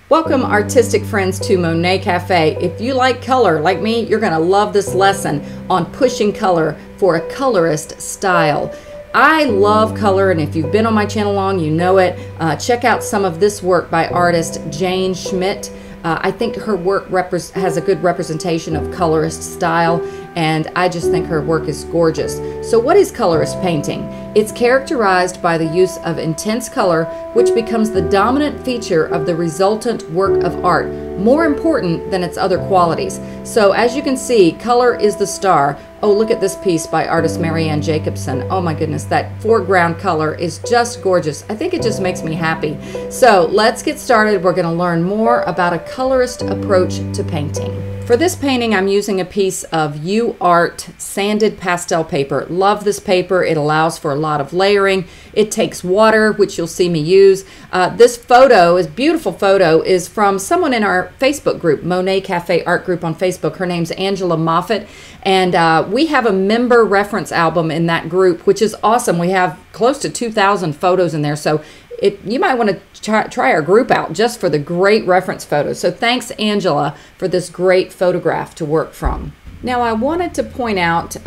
Welcome, artistic friends, to Monet Cafe. If you like color like me, you're going to love this lesson on pushing color for a colorist style. I love color, and if you've been on my channel long, you know it. Check out some of this work by artist Jane Schmidt. I think her work has a good representation of colorist style, and I just think her work is gorgeous. So what is colorist painting? It's characterized by the use of intense color, which becomes the dominant feature of the resultant work of art, more important than its other qualities. So as you can see, color is the star. Oh, look at this piece by artist Marianne Jacobson. Oh my goodness, that foreground color is just gorgeous. I think it just makes me happy. So let's get started. We're going to learn more about a colorist approach to painting. For this painting, I'm using a piece of UArt sanded pastel paper. Love this paper. It allows for a lot of layering. It takes water, which you'll see me use. This photo, this beautiful photo, is from someone in our Facebook group, Monet Cafe Art Group on Facebook. Her name's Angela Moffat, and we have a member reference album in that group, which is awesome. We have close to 2,000 photos in there, so you might want to try our group out just for the great reference photos. So thanks, Angela, for this great photograph to work from. Now, I wanted to point out,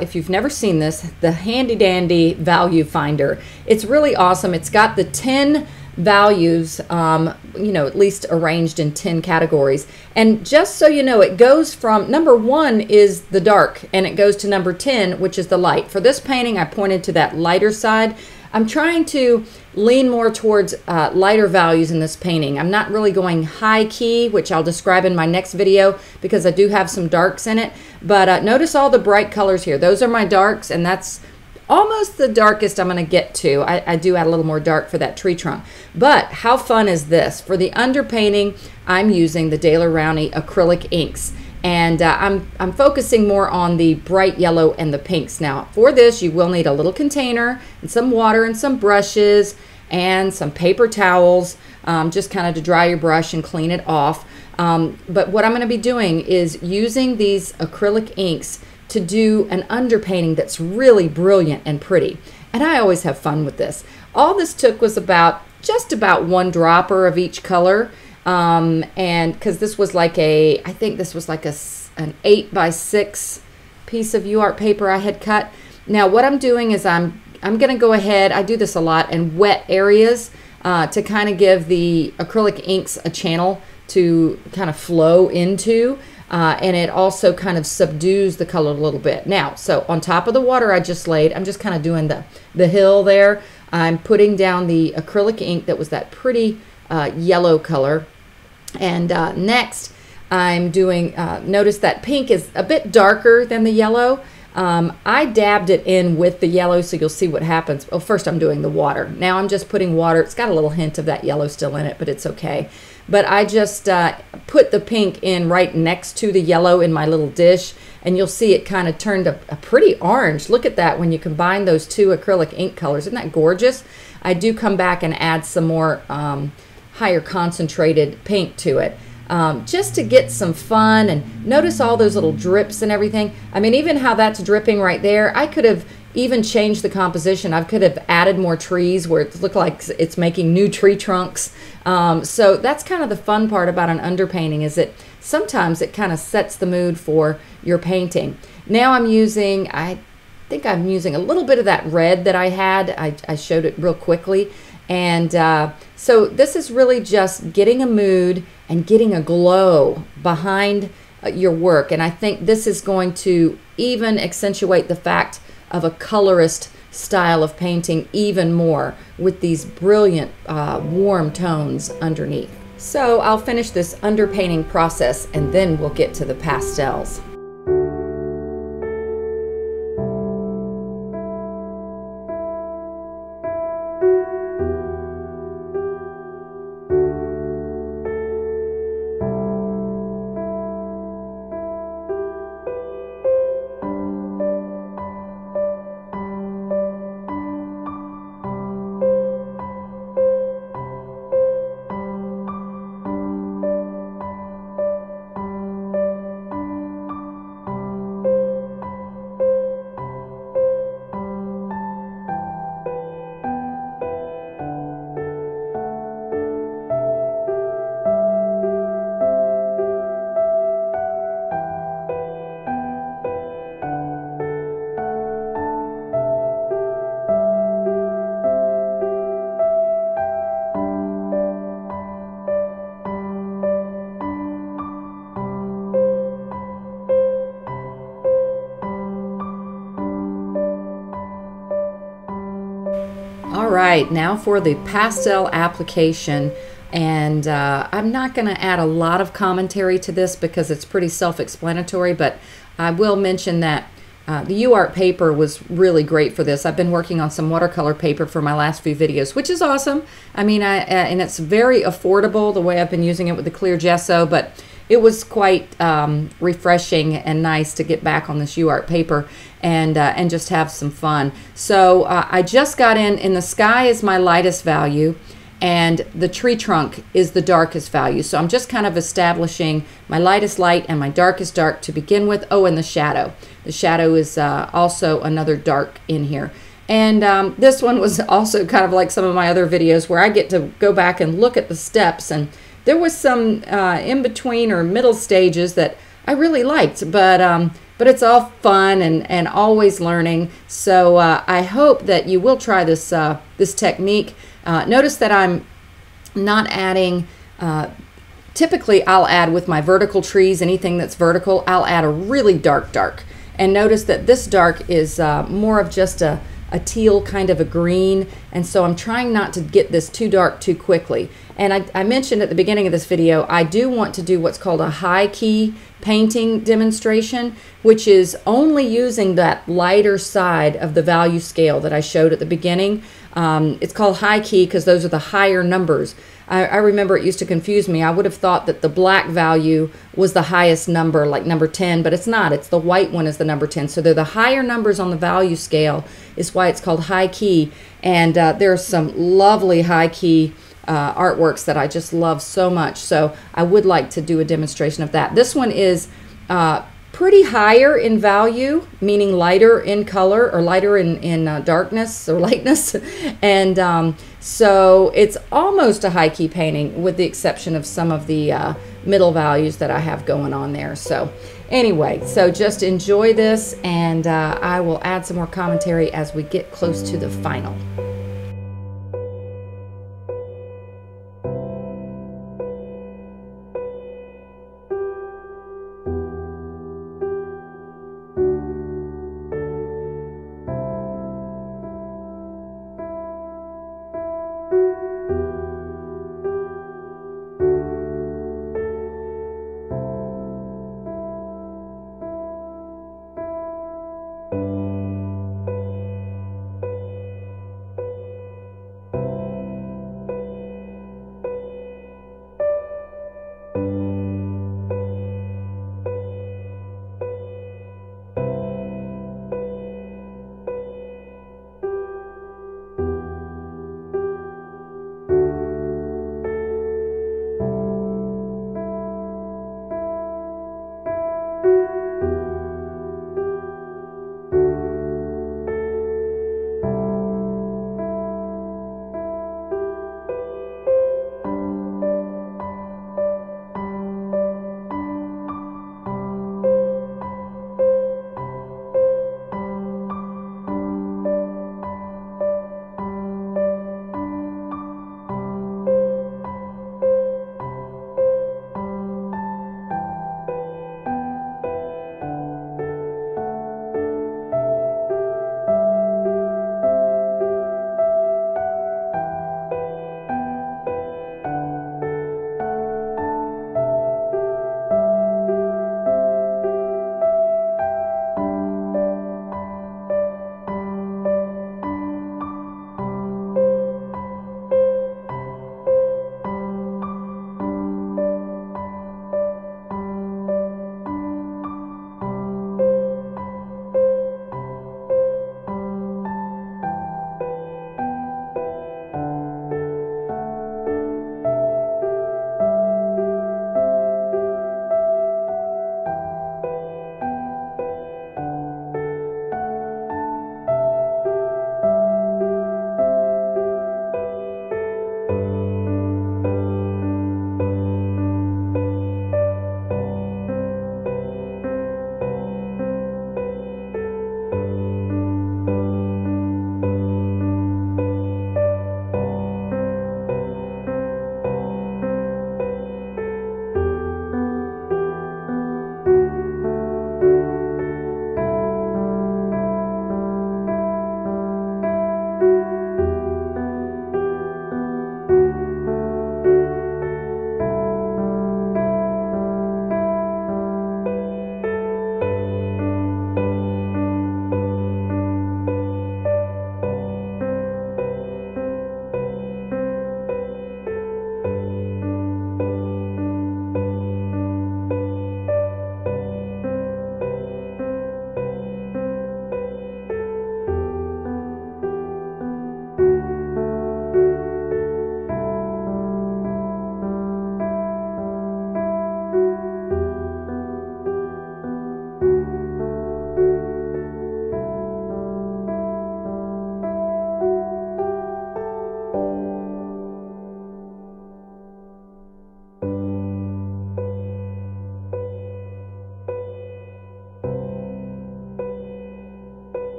if you've never seen this, the handy dandy value finder. It's really awesome. It's got the 10 values, at least arranged in 10 categories. And just so you know, it goes from number 1 is the dark, and it goes to number 10, which is the light. For this painting, I pointed to that lighter side. I'm trying to lean more towards lighter values in this painting. I'm not really going high key, which I'll describe in my next video because I do have some darks in it. But notice all the bright colors here. Those are my darks, and that's almost the darkest I'm going to get to. I do add a little more dark for that tree trunk. But how fun is this? For the underpainting, I'm using the Daler Rowney acrylic inks. And I'm focusing more on the bright yellow and the pinks. Now, for this, you will need a little container and some water and some brushes and some paper towels, just kind of to dry your brush and clean it off. But what I'm going to be doing is using these acrylic inks to do an underpainting that's really brilliant and pretty. And I always have fun with this. All this took was just about 1 dropper of each color. And because this was like I think this was like an 8x6 piece of UArt paper I had cut. Now what I'm doing is I'm going to go ahead, I do this a lot, and wet areas to kind of give the acrylic inks a channel to kind of flow into, and it also kind of subdues the color a little bit. Now, so on top of the water I just laid, I'm just kind of doing the hill there. I'm putting down the acrylic ink that was that pretty yellow color. And next I'm doing, notice that pink is a bit darker than the yellow. I dabbed it in with the yellow, so you'll see what happens. Well, first I'm doing the water. Now I'm just putting water. It's got a little hint of that yellow still in it, but it's okay. But I just put the pink in right next to the yellow in my little dish, and you'll see it kind of turned a pretty orange. Look at that when you combine those 2 acrylic ink colors. Isn't that gorgeous? I do come back and add some more higher concentrated pink to it, just to get some fun. And notice all those little drips and everything. I mean, even how that's dripping right there, I could have even changed the composition. I could have added more trees where it looked like it's making new tree trunks. So that's kind of the fun part about an underpainting, is that sometimes it kind of sets the mood for your painting. Now I think I'm using a little bit of that red that I had. I showed it real quickly. And so this is really just getting a mood and getting a glow behind your work. And I think this is going to even accentuate the fact of a colorist style of painting even more with these brilliant warm tones underneath. So I'll finish this underpainting process and then we'll get to the pastels. right, now for the pastel application. And I'm not going to add a lot of commentary to this because it's pretty self-explanatory, but I will mention that the UArt paper was really great for this. I've been working on some watercolor paper for my last few videos, which is awesome. I mean, and it's very affordable the way I've been using it with the clear gesso, but it was quite refreshing and nice to get back on this UArt paper and just have some fun. So I just got in the sky is my lightest value, and the tree trunk is the darkest value. So I'm just kind of establishing my lightest light and my darkest dark to begin with. Oh, and the shadow. The shadow is also another dark in here. And this one was also kind of like some of my other videos where I get to go back and look at the steps, and there was some in between or middle stages that I really liked, but it's all fun and always learning. So I hope that you will try this this technique. Notice that I'm not adding, typically I'll add with my vertical trees, anything that's vertical, I'll add a really dark dark. And notice that this dark is more of just a teal kind of a green, and so I'm trying not to get this too dark too quickly. And I mentioned at the beginning of this video, I do want to do what's called a high key painting demonstration, which is only using that lighter side of the value scale that I showed at the beginning. It's called high key because those are the higher numbers. I remember it used to confuse me. I would have thought that the black value was the highest number, like number 10, but it's not. It's the white one is the number 10. So they're the higher numbers on the value scale is why it's called high key. And there are some lovely high key artworks that I just love so much. So I would like to do a demonstration of that. This one is pretty higher in value, meaning lighter in color or lighter in darkness or lightness. And so it's almost a high key painting with the exception of some of the middle values that I have going on there. So anyway, so just enjoy this, and I will add some more commentary as we get close to the final.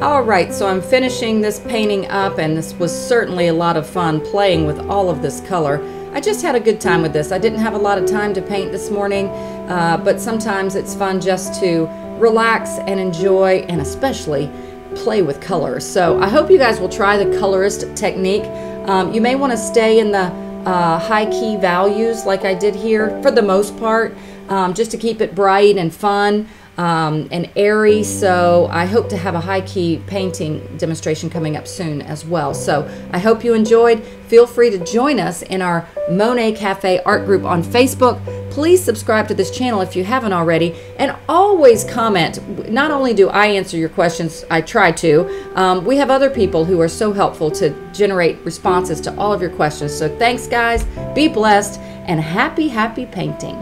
All right, so I'm finishing this painting up, and this was certainly a lot of fun playing with all of this color. I just had a good time with this. I didn't have a lot of time to paint this morning, but sometimes it's fun just to relax and enjoy, and especially play with colors. So I hope you guys will try the Colorist technique. You may want to stay in the high key values like I did here for the most part, just to keep it bright and fun and airy. So I hope to have a high key painting demonstration coming up soon as well. So I hope you enjoyed. Feel free to join us in our Monet Cafe art group on Facebook. Please subscribe to this channel if you haven't already, and always comment. Not only do I answer your questions, I try to, we have other people who are so helpful to generate responses to all of your questions. So thanks guys, be blessed, and happy painting.